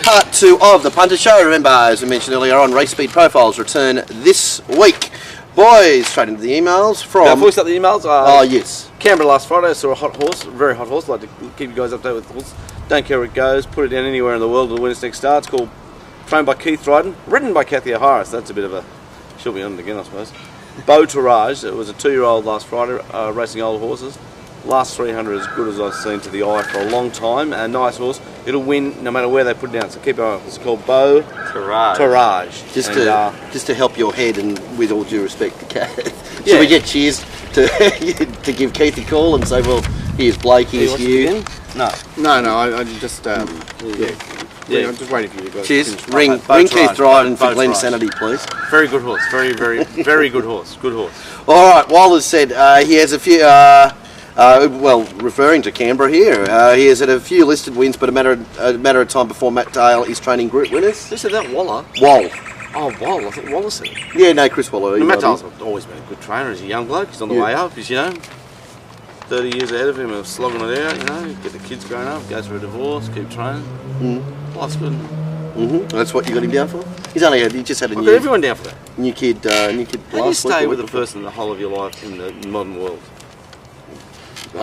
part 2 of the Punter Show. Remember, as we mentioned earlier on, Race Speed Profiles return this week. Boys, straight into the emails from... Before we start the emails, yes. Canberra last Friday, I saw a hot horse, a very hot horse. I'd like to keep you guys updated with the horse. Don't care where it goes, put it down anywhere in the world, it'll win its next start. It's called Trained by Keith Dryden, ridden by Kathy O'Hara, so that's a bit of a... She'll be on it again, I suppose. Beau Tourage, it was a 2-year-old last Friday, racing old horses. Last 300 as good as I've seen to the eye for a long time. A nice horse. It'll win no matter where they put it down. So keep an eye on it. It's called Beau Tourage. Just to help your head, and with all due respect to Kath, should we get cheers to give Keith a call and say, well, here's Blake, here's you. No, I just I'm just waiting for you guys. Cheers. Ring Keith Dryden for Glenn Sanity, please. Very good horse. Very good horse. Good horse. All right. Waller's said he has a few. Referring to Canberra here, he has had a few listed wins, but a matter of time before Matt Dale is training group winners. Who said that? Waller? Wall. Oh, Wall. I thought Waller said it. Yeah, no, Chris Waller. Matt Dale's always been a good trainer. He's a young bloke. He's on the way up. He's 30 years ahead of him of slogging it out. Get the kids growing up, go through a divorce, keep training. Life's good. That's what you got him down for. He just had a I've got everyone down for that. New kid. How do you stay with a person the whole of your life in the modern world?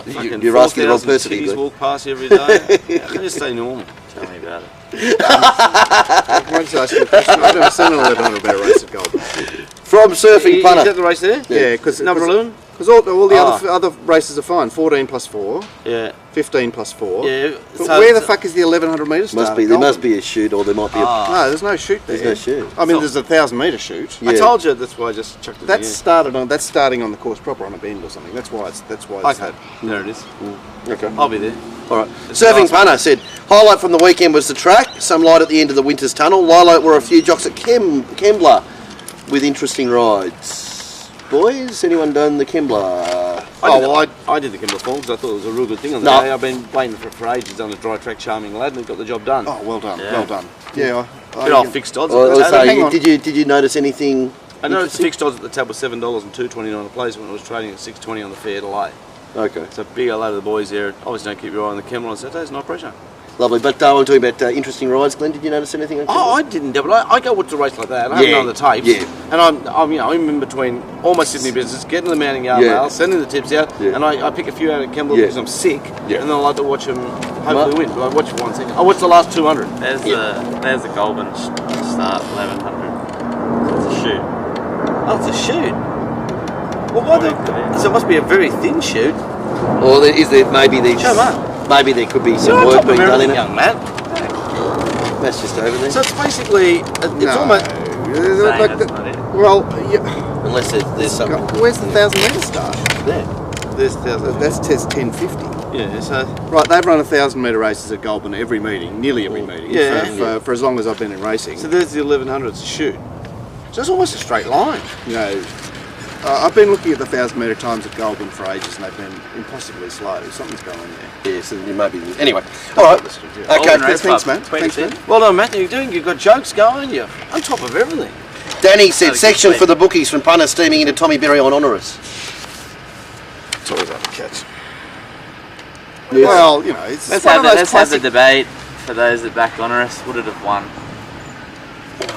You're asking the wrong person. Kitties walk past you every day. How do you stay normal? Tell me about it. I just ask you a question. I've never seen an 1100 metre race at Gold. From Surfing Punter. Is that the race there? Yeah, because number 11. Because all the other races are fine. 14 plus 4. Yeah. 15 plus 4. Yeah. But where the fuck is the 1100 metre start? There must be a shoot, or there might be a... No, there's no shoot there. There's no shoot. I mean, there's a 1,000 metre shoot. Yeah. I told you, that's why I just chucked it That's starting on the course proper on a bend or something. That's why it's okay. There it is. Okay. I'll be there. All right. Surfing Punter said, highlight from the weekend was the track, some light at the end of the Winters Tunnel. Light were a few jocks at Kembla with interesting rides. Boys, anyone done the Kembla? I did the Kembla Fall because I thought it was a real good thing on the day. I've been waiting for ages on a dry track, charming lad, and he got the job done. Oh, well done, well done. Yeah, I fixed odds. Did you notice anything? I noticed the fixed odds at the tab was $7 and $2.29 a place when it was trading at $6.20 on the fair delay. Okay. So big hello to the boys there. Obviously, don't keep your eye on the Kembla on Saturdays, no pressure. Lovely, but I'm talking about interesting rides. Glenn, did you notice anything? I didn't, but I go watch a race like that. And I haven't on the tapes. Yeah. And I'm in between all my Sydney business, getting to the mounting yard mail, sending the tips out, and I pick a few out at Kembla because I'm sick, and then I like to watch them hopefully win. But I watch it 1 second. I watch the last 200. There's the Goulburn start 1100. It's a shoot. Oh, it's a shoot. Well, so it must be a very thin shoot. Or is there maybe Show 'em up. Maybe there could be some work being done in it. Young Matt. That's just over there. So it's basically, almost... Well, unless there's something. Where's the 1,000 metre start? There. That's test 1050. Yeah, so... Right, they've run 1,000 metre races at Goulburn nearly every meeting. For as long as I've been in racing. So there's the 1100 shoot. So it's almost a straight line. I've been looking at the 1,000 metre times at Goulburn for ages, and they've been impossibly slow. Something's going on there. Yeah, so you may be... Anyway. All right. Okay, thanks, man. Well done, Matt. You've got jokes going. You're on top of everything. Danny said, section for the bookies from Punter steaming into Tommy Berry on Honoris. It's always hard to catch. Yes. Well, it's let's have the debate for those that backed Honoris. Would it have won?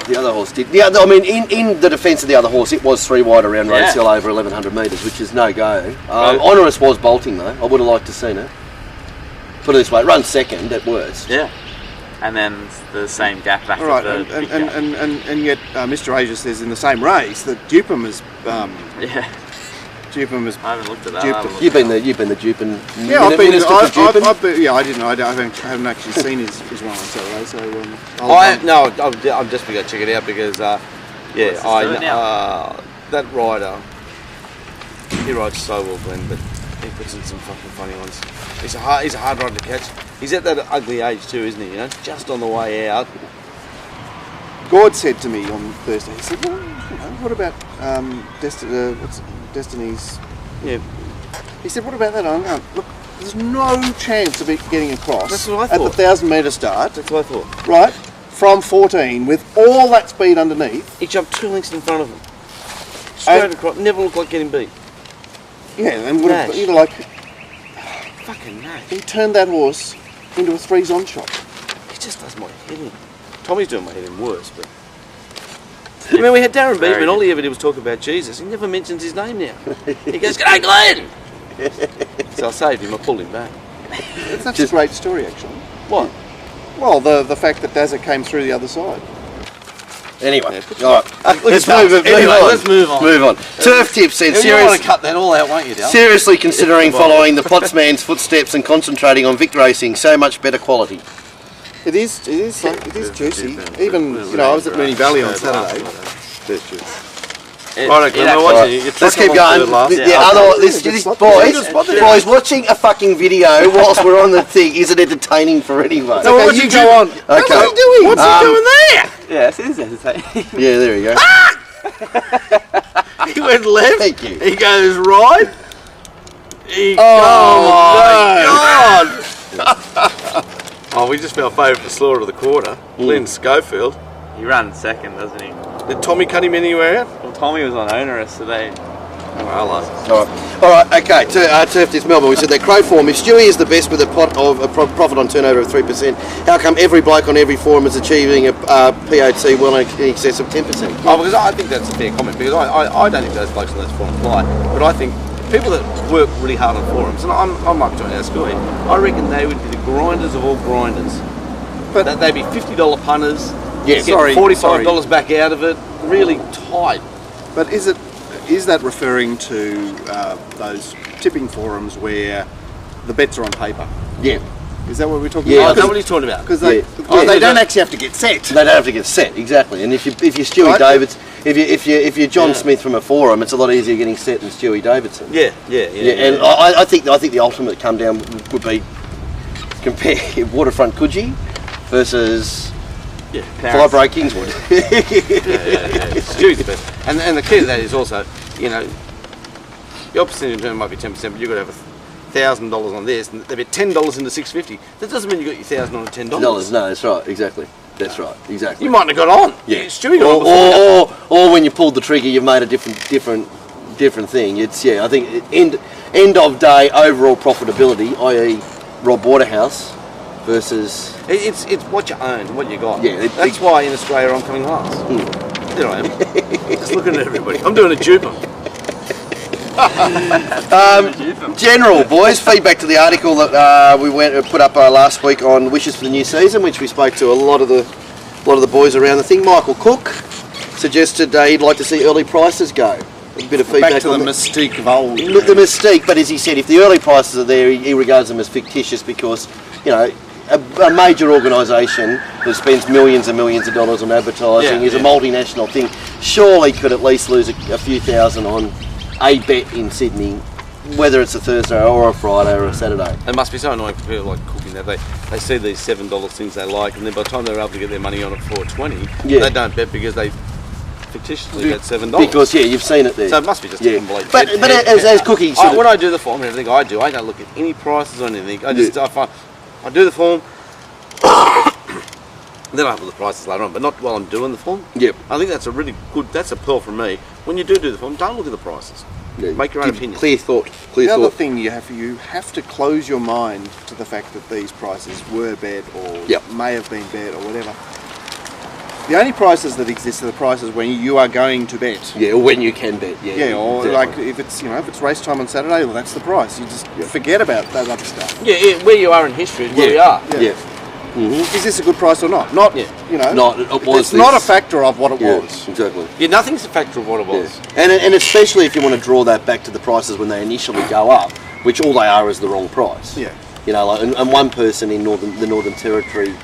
The other horse did. In the defence of the other horse, it was 3 wide around Rosehill over 1,100 metres, which is no go. Honoris was bolting though. I would have liked to seen it. Put it this way, it runs second at worst. Yeah. And then the same gap back. All right, and yet Mr. Asia says in the same race that Dupin is. Dupin was. I haven't looked at that. You've been the Dupin. Yeah, I've been. I haven't actually seen his one on Saturday, so. I'm just going to check it out because that rider, he rides so well, Glenn, but he puts in some fucking funny ones. He's a hard rider to catch. He's at that ugly age too, isn't he? Just on the way out. Gord said to me on Thursday, he said, well, what about Destiny's... Yeah. He said, what about that? Look, there's no chance of it getting across. That's what I at the thought. 1,000 metre start. That's what I thought. Right, from 14 with all that speed underneath. He jumped 2 lengths in front of him. Straight across, never looked like getting beat. Yeah, and would have, fucking Nash. he turned that horse into a 3-on shot. just does my head in. Tommy's doing my head in worse, but. I mean, we had Darren Beekman. All he ever did was talk about Jesus. He never mentions his name now. He goes, "G'day, Glenn." So I saved him. I pulled him back. That's a great story, actually. What? Well, the fact that Dazza came through the other side. Anyway, Yeah, all right. Let's move on. Let's move on. Move on. Turf tips then. You want to cut that all out, won't you, Dal? Seriously considering following the Pottsman's footsteps and concentrating on Vic racing. So much better quality. It is juicy. Even, I was at Mooney Valley on Saturday. Right, Glenn, we're watching you. Let's keep going. Boys, watching a fucking video whilst we're on the thing isn't entertaining for anyone. No, okay, you go on. Okay. What's he doing? What's he doing there? Yes, it is entertaining. Yeah, there you go. He went left. Thank you. He goes right. My God! Oh, we just fell favourite for slaughter of the quarter. Glenn Schofield. He ran second, doesn't he? Did Tommy cut him anywhere out? Well, Tommy was on onerous today. Well, All right, okay. Turf tips Melbourne. We said that crow form. If Stewie is the best with a profit on turnover of 3%, how come every bloke on every forum is achieving a POT well in excess of 10%? Oh, because I think that's a fair comment. Because I don't think those blokes on those forums fly. But I think people that work really hard on forums, and I'm like John Ascoy, I reckon they would be the grinders of all grinders. But they'd be $50 punters. Yeah, get $45 back out of it. Really tight. But is that referring to those tipping forums where the bets are on paper? Yeah. Is that what we're talking Yeah, about? Is that what he's talking about? Because they don't actually have to get set. They don't have to get set, exactly. And if you're Stewie Right. Davids, if you're John Smith from a forum, it's a lot easier getting set than Stewie Davidson. Yeah. And I think the ultimate come down would be compare Waterfront Coogee versus Fly Break Kingswood. Stewie's the best. And the key to that is also, your percentage return might be 10%, but you've got to have $1,000 on this, and they bet $10 into 650. That doesn't mean you got your $1,000 on $10. No, that's right, exactly. That's right, exactly. You might have got on. Yeah. Stewie got on before. Or when you pulled the trigger, you've made a different thing. It's I think end of day overall profitability, i.e. Rob Waterhouse versus. It's what you own, what you got. Yeah, that's why in Australia I'm coming last. There I am. Just looking at everybody. I'm doing a duper. General boys, feedback to the article that we put up last week on wishes for the new season, which we spoke to a lot of the boys around the thing. Michael Cook suggested he'd like to see early prices go. A bit of feedback Back to on the mystique of old. The mystique, but as he said, if the early prices are there, he regards them as fictitious because a major organisation that spends millions and millions of dollars on advertising is a multinational thing. Surely could at least lose a few thousand on a bet in Sydney, whether it's a Thursday or a Friday or a Saturday. It must be so annoying for people like cooking that they see these $7 things they like, and then by the time they're able to get their money on at $4.20, they don't bet because they fictitiously bet $7. Because you've seen it there. So it must be just a complete. But as Cookie when I do the form and everything I don't look at any prices or anything. I do the form. Then I have the prices later on, but not while I'm doing the form. Yep. I think that's that's a pearl from me. When you do the form, don't look at the prices. Make your own opinion. Clear thought. The other thing you have to close your mind to the fact that these prices were bet or may have been bet or whatever. The only prices that exist are the prices when you are going to bet. Yeah, or when you can bet. Yeah, or like if it's race time on Saturday, well that's the price. You just forget about that other stuff. Yeah, where you are in history is where we are. Yeah. Is this a good price or not? Not. It's not a factor of what it was. Exactly. Yeah, nothing's a factor of what it was. And especially if you want to draw that back to the prices when they initially go up, which all they are is the wrong price. Yeah. And one person in the Northern Territory,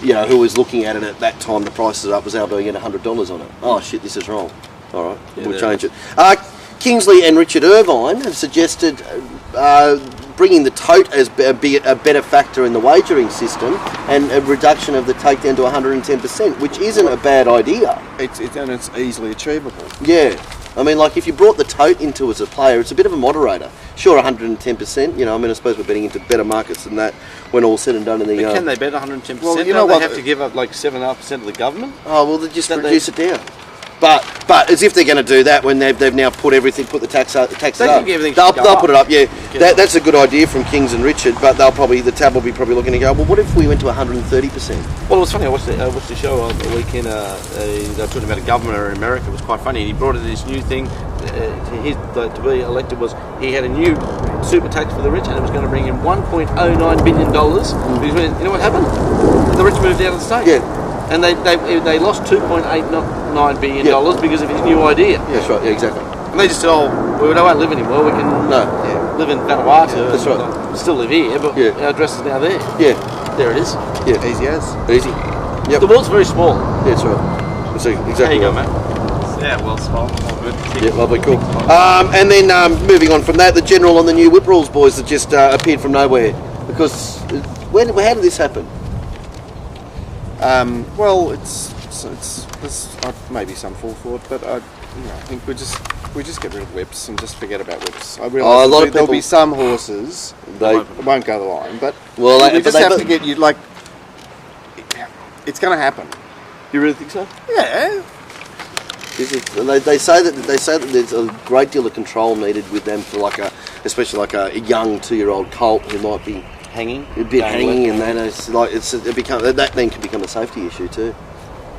who was looking at it at that time, the prices up, was able to get $100 on it. Oh shit, this is wrong. All right, we'll change it. Kingsley and Richard Irvine have suggested bringing the tote as a better factor in the wagering system and a reduction of the takedown to 110%, which isn't a bad idea. It's easily achievable. Yeah. I mean, like if you brought the tote into as a player, it's a bit of a moderator. Sure, 110%. I suppose we're betting into better markets than that when all's said and done. But can they bet 110%? Well, they have to give up like 7.5% of the government. Oh well, they just reduce it down. But as if they're going to do that when they've now put the taxes up. They'll They'll put it up. Yeah, that's a good idea from Kings and Richard. But the tab will be probably looking to go. Well, what if we went to 130%? Well, it was funny. I watched the show on the weekend. They were talking about a governor in America. It was quite funny. He brought in this new thing to be elected. Was he had a new super tax for the rich, and it was going to bring in $1.09 billion. You know what happened? The rich moved out of the state. Yeah. And they lost $2.89 billion because of his new idea. Yeah, that's right. Yeah, exactly. And they just said, we don't live anymore. We can live in Vanuatu. Yeah, that's right. Still live here, but our address is now there. Yeah. There it is. Yeah. Easy as. Easy. Yep. The world's very small. Yeah, that's right. That's exactly There you go, right. mate. Yeah, well spot. All good. Yeah, lovely, cool. And then moving on from that, the general on the new whip rules, boys, that just appeared from nowhere. Because how did this happen? Well, it's there's maybe some fall for it, but I think we just get rid of whips and just forget about whips. I realise there'll be some horses that won't go the line, but we just have to get you like. It's going to happen. You really think so? Yeah. They say that there's a great deal of control needed with them for especially a young 2-year-old colt who might be Hanging, and then that then can become a safety issue too,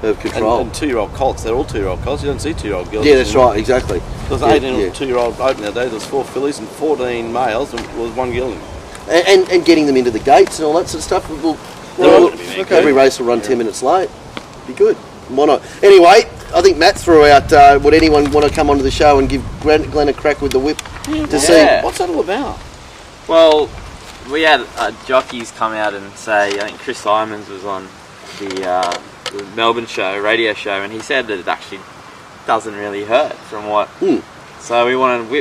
of control. And 2-year-old colts, they're all 2-year-old colts. You don't see 2-year-old girls. Yeah, that's right, exactly. There's 18 2-year-old open nowadays. There's 4 fillies and 14 males, and there was 1 gelding. And getting them into the gates and all that sort of stuff. Every race will run 10 minutes late. Be good. Why not? Anyway, I think Matt threw out. Would anyone want to come onto the show and give Glenn a crack with the whip to see what's that all about? Well, we had jockeys come out and say, I think Chris Simons was on the Melbourne radio show, and he said that it actually doesn't really hurt from what. So we want to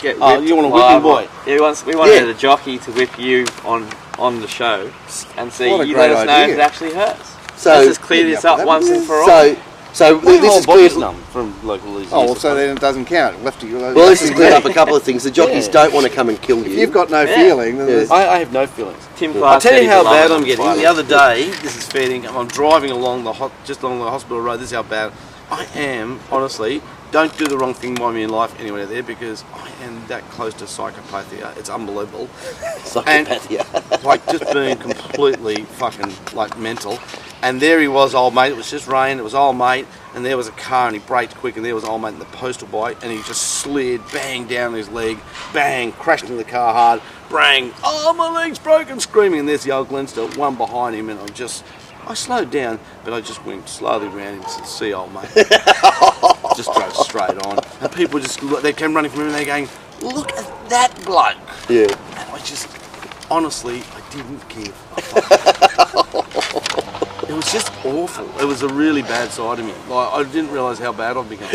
get whipped. Oh, you want a whipping boy? Yeah, we wanted a jockey to whip you on the show and see. You let us know if it actually hurts. So let's just clear this up once and for all. So this is cleared from local leagues. Oh, well, so then it doesn't count. This has cleared up a couple of things. The jockeys don't want to come and kill you. If you've got no feeling, then I have no feelings. Tim I'll tell you how bad I'm getting. The other day, this is fair income. I'm driving along just along the hospital road. This is how bad I am. Honestly, don't do the wrong thing by me in life anywhere there, because I am that close to psychopathia. It's unbelievable. Psychopathia. And just being completely fucking mental. And there he was, old mate. It was just rain. It was old mate, and there was a car, and he braked quick, and there was old mate in the postal bike, and he just slid, bang, down his leg, bang, crashed into the car hard, bang, oh, my leg's broken, screaming, and there's the old Glen still, one behind him, and I slowed down, but I just went slowly around him and said, see, old mate. Just drove straight on. And people they came running from him, and they're going, look at that bloke. Yeah. And I just, honestly, I didn't give a fuck. It was just awful. It was a really bad side of me. I didn't realise how bad I've become.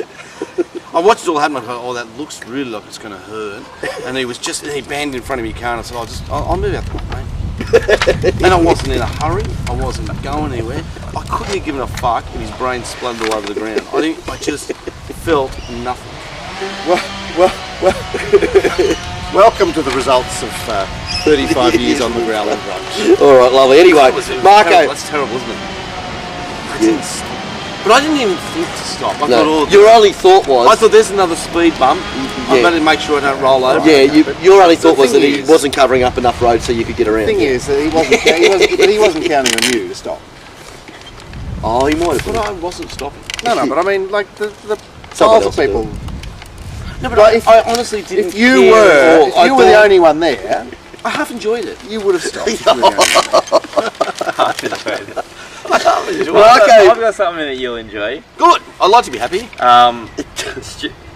I watched it all happen. I thought, oh, that looks really like it's going to hurt. And he banged in front of me car, and I said, I'll move out the way, mate. And I wasn't in a hurry. I wasn't going anywhere. I couldn't have given a fuck if his brain spluttered all over the ground. I just felt nothing. welcome to the results of 35 years on the growling drugs. All right, lovely. Anyway, Marco. That's terrible, isn't it? But I didn't even think to stop. Your only thought was... I thought there's another speed bump. I better make sure I don't roll over. Yeah, your only thought was that he wasn't covering up enough road so you could get around. The thing is that he wasn't counting on you to stop. Oh, he might have been. But I wasn't stopping. No, but I mean, the piles of people... No, but I honestly didn't If you were the only one there... I half enjoyed it. You would have stopped. Half enjoyed it. Well, okay. I've got something that you'll enjoy. Good. I'd like to be happy.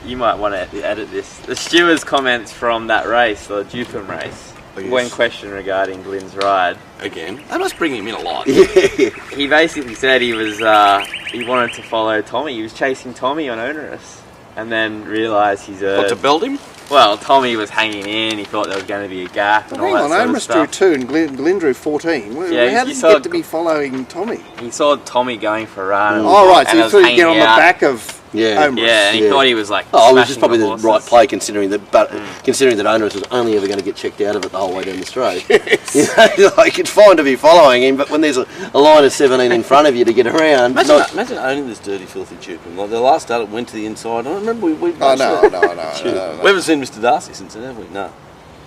You might want to edit this. The steward's comments from that race, the Dupin race, when questioned regarding Glyn's ride. Again, they must bring him in a lot. He basically said he wanted to follow Tommy. He was chasing Tommy on Onerous, and then realised he's What, to belt him? Well, Tommy was hanging in. He thought there was going to be a gap and all that sort of stuff. Drew 2 and Glenn drew 14. How did he get to be following Tommy? He saw Tommy going for a run. Right, so he thought he'd get on the back of Yeah. Onerous. Yeah, and he thought he was like. Oh, it was just smashing probably the horses. right play considering that, but considering that Onerous was only ever going to get checked out of it the whole way down the straight. You know, like it's fine to be following him, but when there's a line of 17 in front of you to get around, Imagine owning this dirty, filthy tube. Like the last start, it went to the inside. I remember we. Oh, no. We haven't seen Mr. Darcy since then, have we? No.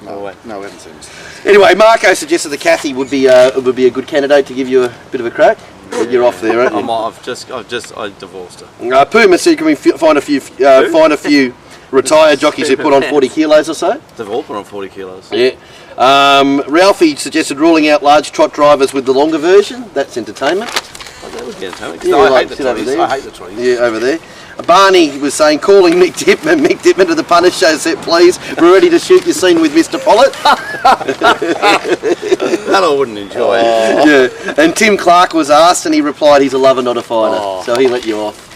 No, way. no, we haven't seen this. Anyway, Marco suggested the Cathy would be a good candidate to give you a bit of a crack. But you're off there, aren't you? I divorced her. Puma said, can we find a few retired jockeys who put on 40 kilos or so? They've all put on 40 kilos. Yeah. Ralphie suggested ruling out large trot drivers with the longer version. That's entertainment. Oh, that would be entertainment. Yeah, I hate the trotties. I hate the trotties. Yeah, over there. Barney was saying, calling Mick Dittman to the Punters show set, please. We're ready to shoot your scene with Mr. Pollitt. That I wouldn't enjoy. Yeah. And Tim Clark was asked, and he replied, he's a lover, not a fighter. So he let you off.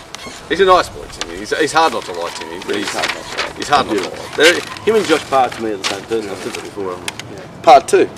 He's a nice boy, Timmy. He's hard not to like, Timmy. But he's hard not to like. Him and Josh Parr, to me, are the same person. I've said that before. Part 2.